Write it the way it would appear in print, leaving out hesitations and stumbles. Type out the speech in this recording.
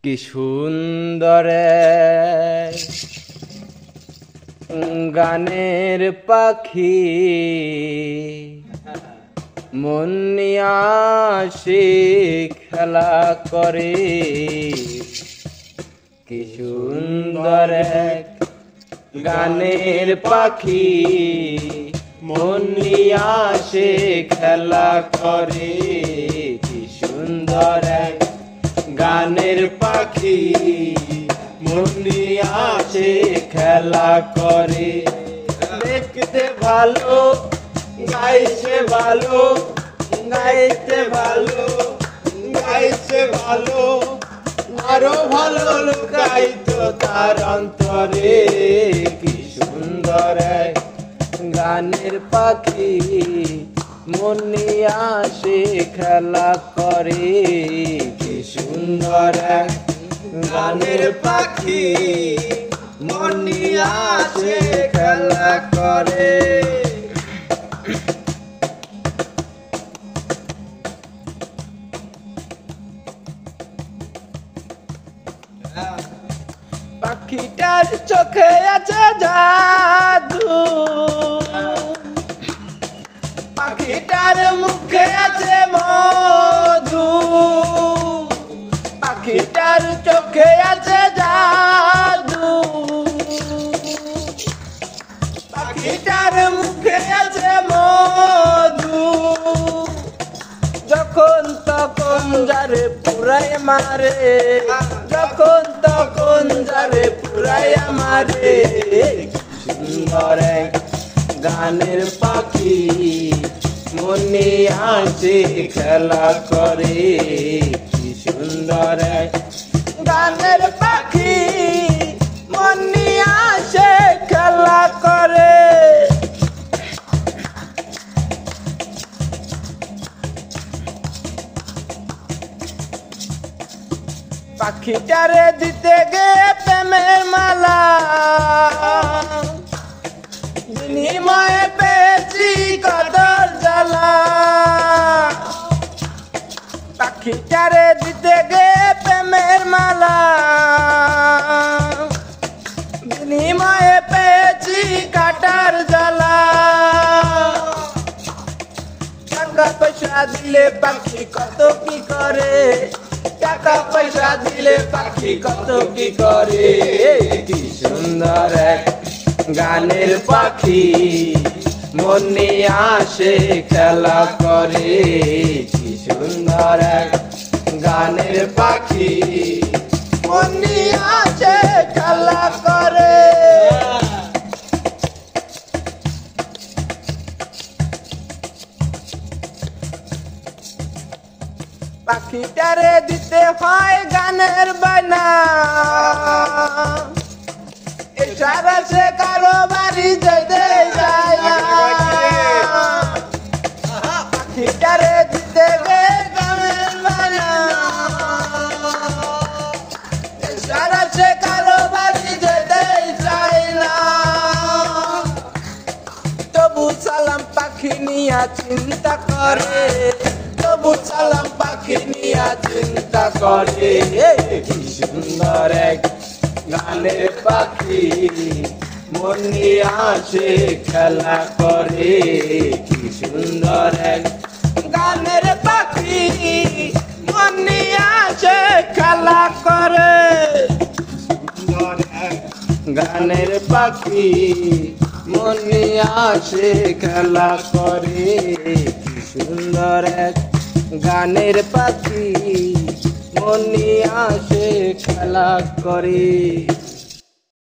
কি সুন্দর গানের পাখি মন নিয়া সে খেলা করে। কি সুন্দর গানের পাখি মন নিয়া সে খেলা করে। কি সুন্দর গানের পাখি মন নিয়া সে খেলা করে। দেখতে ভালো গাইছে ভালো, গাইতে ভালো, গাইছে ভালো, আরো ভালো লুকাইতো তার অন্তরে। কি সুন্দর গানের পাখি মন নিয়া সে খেলা করে। কি সুন্দর গানের পাখি মন নিয়া সে খেলা করে। পাখিটার চোখে আছে জাদু, পাখিটার মুখে আছে মধু, পাখিটার চোখে আছে জাদু, পাখিটার মুখে আছে মধু। যখন তখন যারে পুরাই মারে, যখন তখন যারে পুরাই মারে। সুন্দর গানের পাখি মন নিয়া সে খেলা করে। কি সুন্দর গানের পাখি মন নিয়া সে খেলা করে। পাখিটারে দিতে গে প্রেমের মালা, বিনিময়ে পেয়েছি কদর জ্বালা। পাখিটারে দিতে গে প্রেমের মালা, বিনিময়ে পেয়েছি কাটার জ্বালা। টাকা পয়সা দিলে পাখি কত কি করে, টাকা পয়সা দিলে পাখি কত কি করে। কি সুন্দর গানের পাখি মন নিয়া সে খেলা করে। কি সুন্দর গানের পাখি মন নিয়া সে খেলা করে। পাখিটারে দিতে হয় গানের বায়না, ইশারা সে কারো বাড়ি যেতে যায় না। পাখিটারে দিতে গে গানের বায়না, ইশারা সে কারো বাড়ি যেতে যায় না। তবু সালাম পাখি নিয়া চিন্তা করে, তবু সালাম পাখি নিয়া চিন্তা করে। কি সুন্দর গানের পাখি মন নিয়া সে খেলা করে। কি সুন্দর গানের পাখি মন নিয়া সে খেলা করে। গানের পাখি মন নিয়া সে খেলা করে। কি সুন্দর গানের পাখি মন নিয়া সে খেলা করে।